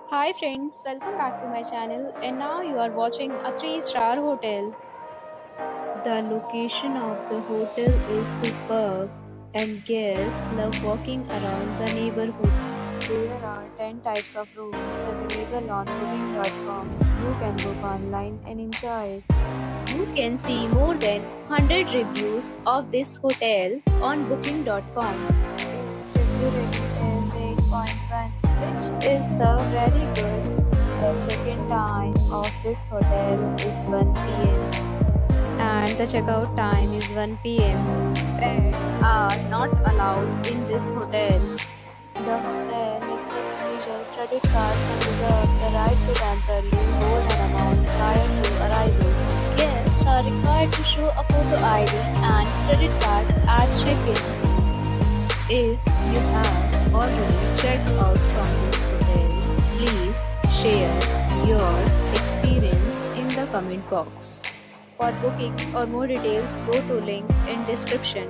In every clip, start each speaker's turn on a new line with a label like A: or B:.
A: Hi friends, welcome back to my channel and now you are watching a 3-star hotel. The location of the hotel is superb and guests love walking around the neighborhood. There are 10 types of rooms available on booking.com. You can book online and enjoy it. You can see more than 100 reviews of this hotel on booking.com. Its review rating is 8.1, which is the very good. The check-in time of this hotel is 1 p.m. and the checkout time is 1 p.m. Pets are not allowed in this hotel. The hotel accepts major credit cards and reserves the right to temporarily hold an amount prior to arrival. Guests are required to show a photo ID and credit card at check-in. If you have already checked out from this hotel, please share your experience in the comment box. For booking or more details, go to link in description.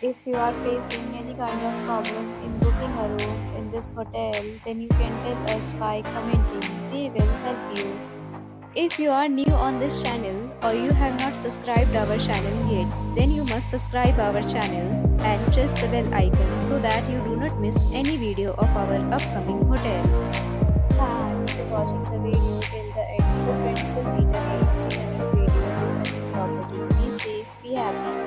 A: If you are facing any kind of problem in booking a room in this hotel, then you can tell us by commenting. We will help you. If you are new on this channel or you have not subscribed our channel yet, then you must subscribe our channel and press the bell icon so that you do not miss any video of our upcoming hotel. Thanks for watching the video till the end. So friends, will meet again in another video with a new property. Be safe, be happy.